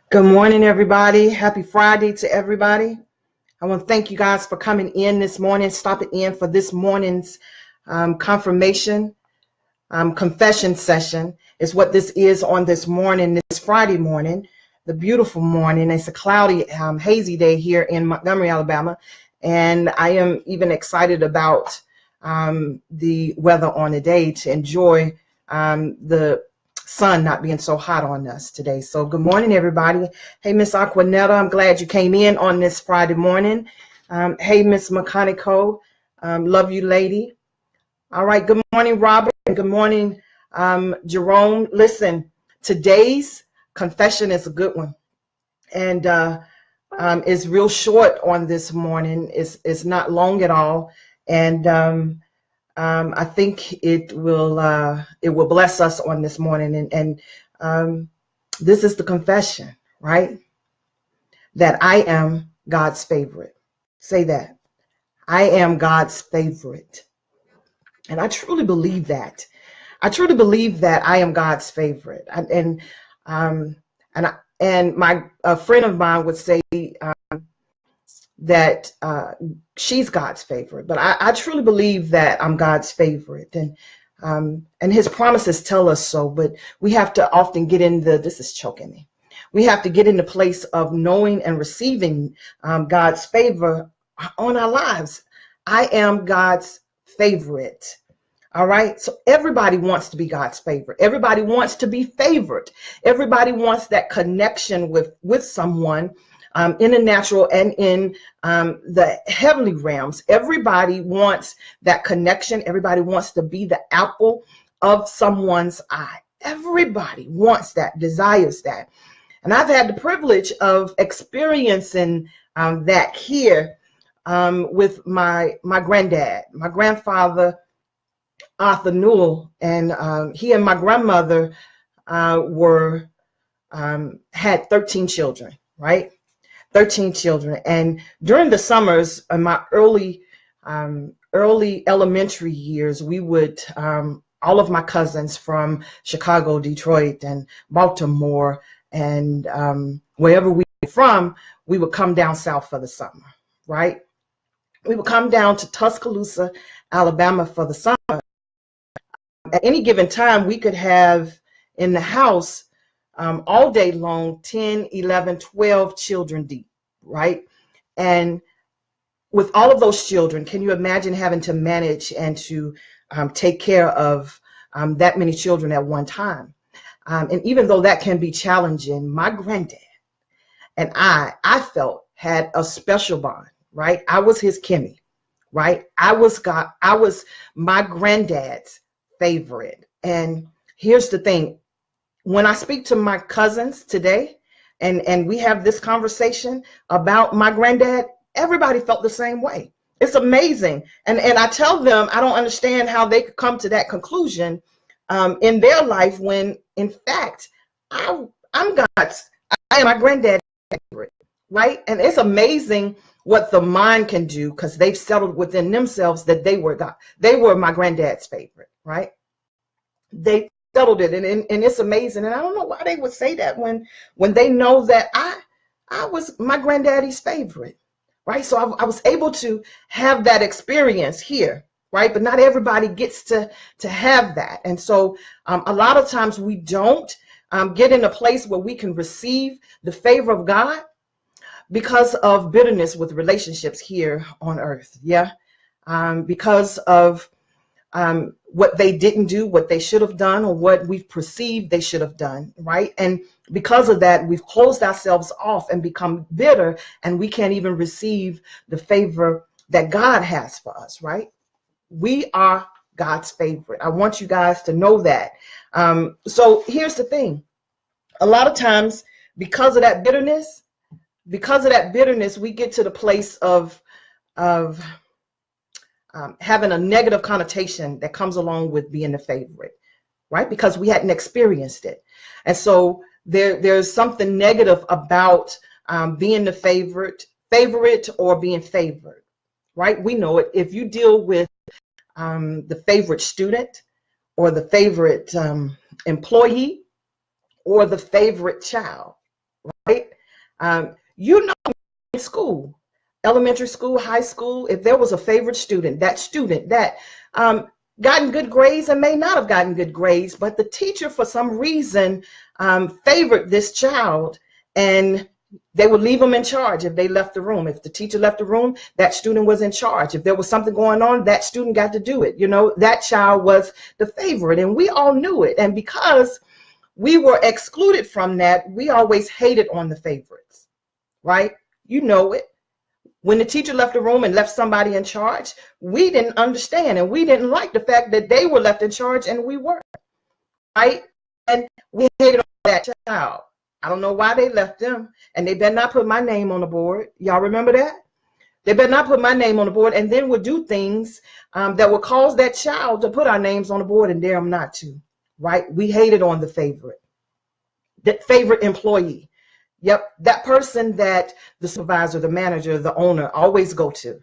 Good morning, everybody. Happy Friday to everybody. I want to thank you guys for coming in this morning, stopping in for this morning's confirmation, confession session is what this is on this morning, this Friday morning, the beautiful morning. It's a cloudy, hazy day here in Montgomery, Alabama, and I am even excited about the weather on the day to enjoy the sun not being so hot on us today. So good morning, everybody. Hey, Miss Aquanetta, I'm glad you came in on this Friday morning. Hey, Miss Mechanico, love you, lady. All right, good morning, Robert, and good morning, Jerome. Listen, today's confession is a good one, and it's real short on this morning. It's not long at all, and I think it will bless us on this morning. And this is the confession, right? That I am God's favorite. Say that. I am God's favorite. And I truly believe that. I truly believe that I am God's favorite. And my a friend of mine would say that she's God's favorite, but I truly believe that I'm God's favorite, and His promises tell us so. But we have to often get in this is choking me. We have to get in the place of knowing and receiving God's favor on our lives. I am God's favorite. All right. So everybody wants to be God's favorite. Everybody wants to be favored. Everybody wants that connection with someone in the natural and in the heavenly realms. Everybody wants that connection. Everybody wants to be the apple of someone's eye. Everybody wants that, desires that. And I've had the privilege of experiencing that here with my granddad, my grandfather, Arthur Newell, and he and my grandmother had 13 children, right? 13 children. And during the summers, in my early elementary years, we would, all of my cousins from Chicago, Detroit, and Baltimore, and wherever we were from, we would come down south for the summer, right? We would come down to Tuscaloosa, Alabama for the summer. At any given time, we could have in the house all day long 10, 11, 12 children deep, right? And with all of those children, can you imagine having to manage and to take care of that many children at one time? And even though that can be challenging, my granddad and I felt had a special bond, right? I was his Kimmy, right? I was my granddad's favorite. And here's the thing. When I speak to my cousins today and we have this conversation about my granddad, everybody felt the same way. It's amazing. And I tell them I don't understand how they could come to that conclusion in their life when, in fact, I am my granddad's favorite, right? And it's amazing what the mind can do because they've settled within themselves that they were my granddad's favorite, right? They settled it, and it's amazing. And I don't know why they would say that when they know that I was my granddaddy's favorite, right? So I was able to have that experience here, right? But not everybody gets to have that. And so a lot of times we don't get in a place where we can receive the favor of God because of bitterness with relationships here on earth. Yeah. Because of what they didn't do, what they should have done, or what we've perceived they should have done, right? And because of that, we've closed ourselves off and become bitter, and we can't even receive the favor that God has for us, right? We are God's favorite. I want you guys to know that. So here's the thing. A lot of times, because of that bitterness, we get to the place of having a negative connotation that comes along with being the favorite, right? Because we hadn't experienced it. And so there's something negative about being the favorite or being favored, right? We know it. If you deal with the favorite student or the favorite employee or the favorite child, right? You know, in school, elementary school, high school, if there was a favorite student that gotten good grades and may not have gotten good grades, but the teacher for some reason favored this child, and they would leave them in charge if they left the room. If the teacher left the room, that student was in charge. If there was something going on, that student got to do it. You know, that child was the favorite, and we all knew it. And because we were excluded from that, we always hated on the favorites, right? You know it. When the teacher left the room and left somebody in charge, we didn't understand, and we didn't like the fact that they were left in charge and we weren't, right? And we hated on that child. I don't know why they left them, and they better not put my name on the board. Y'all remember that? They better not put my name on the board, and then would do things that would cause that child to put our names on the board and dare them not to, right? We hated on the favorite employee. Yep, that person that the supervisor, the manager, the owner always go to,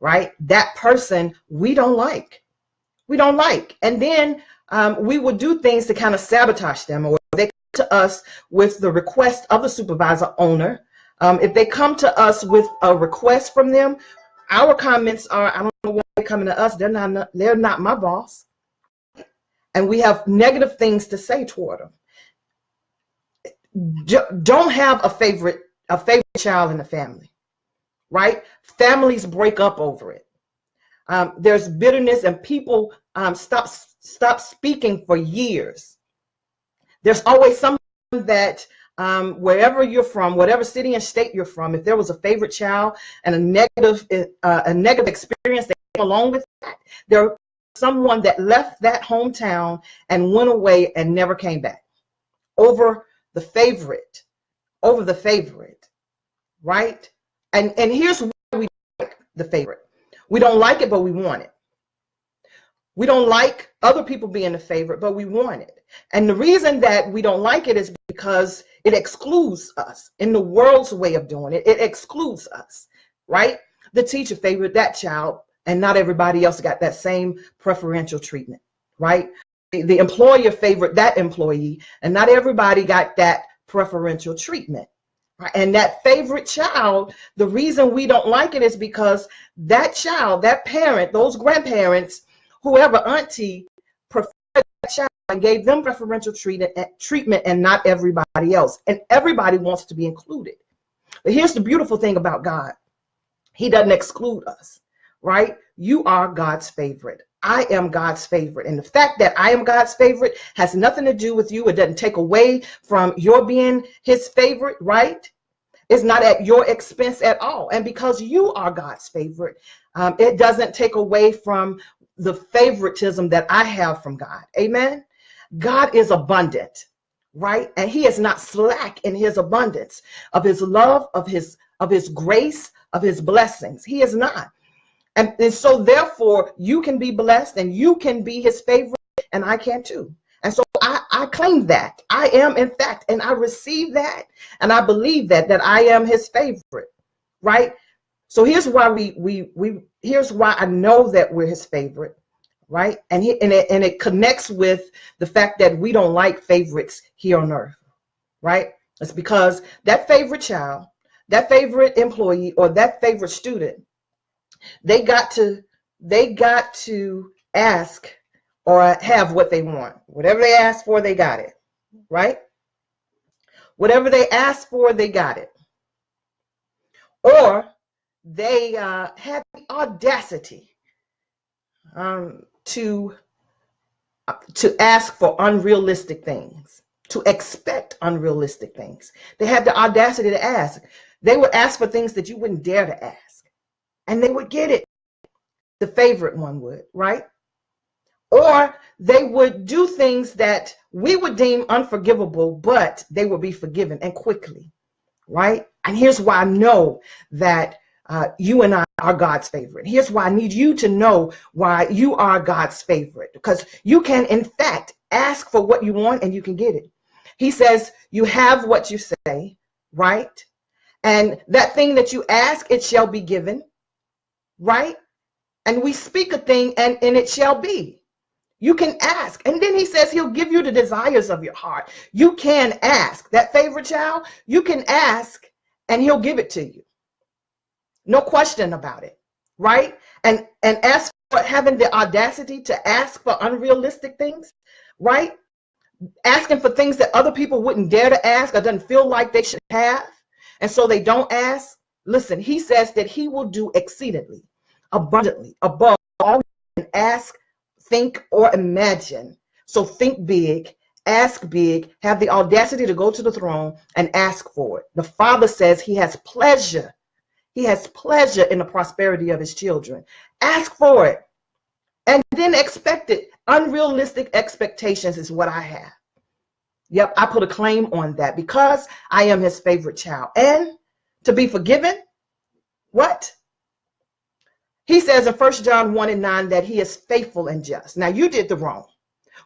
right? That person we don't like. We don't like. And then we would do things to kind of sabotage them, or they come to us with the request of the supervisor, owner. If they come to us with a request from them, our comments are, I don't know why they're coming to us. They're not my boss. And we have negative things to say toward them. Don't have a favorite child in the family, right? Families break up over it. There's bitterness, and people stop speaking for years. There's always someone that wherever you're from, whatever city and state you're from, if there was a favorite child and a negative experience that came along with that, there's someone that left that hometown and went away and never came back over the favorite, right? And here's why we like the favorite. We don't like it, but we want it. We don't like other people being the favorite, but we want it. And the reason that we don't like it is because it excludes us. In the world's way of doing it, it excludes us, right? The teacher favored that child, and not everybody else got that same preferential treatment, right? The employer favored that employee, and not everybody got that preferential treatment. And that favorite child, the reason we don't like it is because that child, that parent, those grandparents, whoever, auntie, preferred that child and gave them preferential treatment and not everybody else. And everybody wants to be included. But here's the beautiful thing about God. He doesn't exclude us, right? You are God's favorite. I am God's favorite. And the fact that I am God's favorite has nothing to do with you. It doesn't take away from your being his favorite, right? It's not at your expense at all. And because you are God's favorite, it doesn't take away from the favoritism that I have from God. Amen. God is abundant, right? And he is not slack in his abundance of his love, of his grace, of his blessings. He is not. And so therefore you can be blessed and you can be his favorite, and I can too. And so I claim that I am, in fact, and I receive that, and I believe that I am his favorite, right? So here's why here's why I know that we're his favorite, right? And it connects with the fact that we don't like favorites here on earth, right? It's because that favorite child, that favorite employee, or that favorite student, they got to ask or have what they want. Whatever they asked for, they got it, right? Whatever they asked for, they got it. Or they had the audacity to ask for unrealistic things, to expect unrealistic things. They had the audacity to ask. They would ask for things that you wouldn't dare to ask. And they would get it. The favorite one would, right? Or they would do things that we would deem unforgivable, but they would be forgiven, and quickly, right? And here's why I know that you and I are God's favorite. Here's why I need you to know why you are God's favorite, because you can, in fact, ask for what you want and you can get it. He says, you have what you say, right? And that thing that you ask, it shall be given. Right? And we speak a thing and it shall be. You can ask. And then he says he'll give you the desires of your heart. You can ask. That favorite child, you can ask and he'll give it to you. No question about it, right? And as for having the audacity to ask for unrealistic things, right? Asking for things that other people wouldn't dare to ask or doesn't feel like they should have, and so they don't ask. Listen, he says that he will do exceedingly, abundantly, above all you can ask, think, or imagine. So think big, ask big, have the audacity to go to the throne and ask for it. The Father says he has pleasure. He has pleasure in the prosperity of his children. Ask for it and then expect it. Unrealistic expectations is what I have. Yep, I put a claim on that because I am his favorite child. And to be forgiven, what? He says in 1 John 1:9 that he is faithful and just. Now you did the wrong.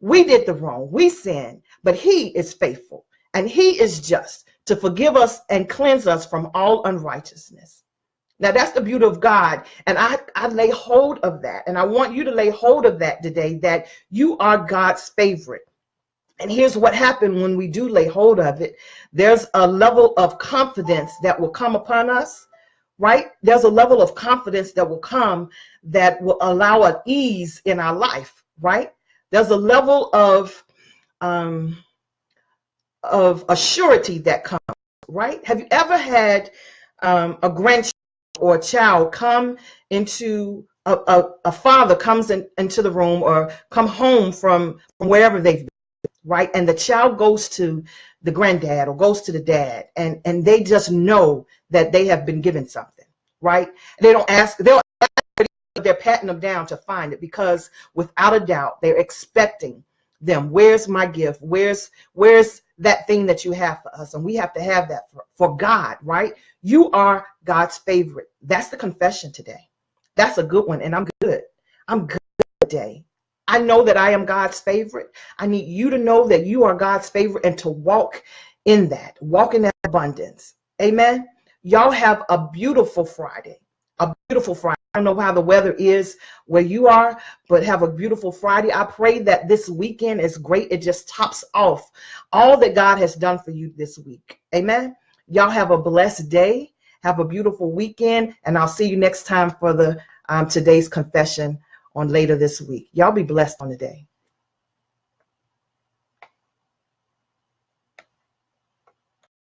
We did the wrong. We sinned, but he is faithful and he is just to forgive us and cleanse us from all unrighteousness. Now that's the beauty of God. And I lay hold of that. And I want you to lay hold of that today, that you are God's favorite. And here's what happened when we do lay hold of it. There's a level of confidence that will come upon us, right? There's a level of confidence that will come that will allow an ease in our life, right? There's a level of a surety that comes, right? Have you ever had a grandchild or a child come into a father comes into the room or come home from wherever they've been, right? And the child goes to the granddad or goes to the dad, and they just know that they have been given something, right? They don't ask, they'll ask, but they're patting them down to find it, because without a doubt, they're expecting them. Where's my gift? Where's that thing that you have for us? And we have to have that for God, right? You are God's favorite. That's the confession today. That's a good one. And I'm good. I'm good today. I know that I am God's favorite. I need you to know that you are God's favorite and to walk in that abundance. Amen. Y'all have a beautiful Friday. A beautiful Friday. I don't know how the weather is where you are, but have a beautiful Friday. I pray that this weekend is great. It just tops off all that God has done for you this week. Amen. Y'all have a blessed day. Have a beautiful weekend. And I'll see you next time for the today's confession on later this week. Y'all be blessed on the day.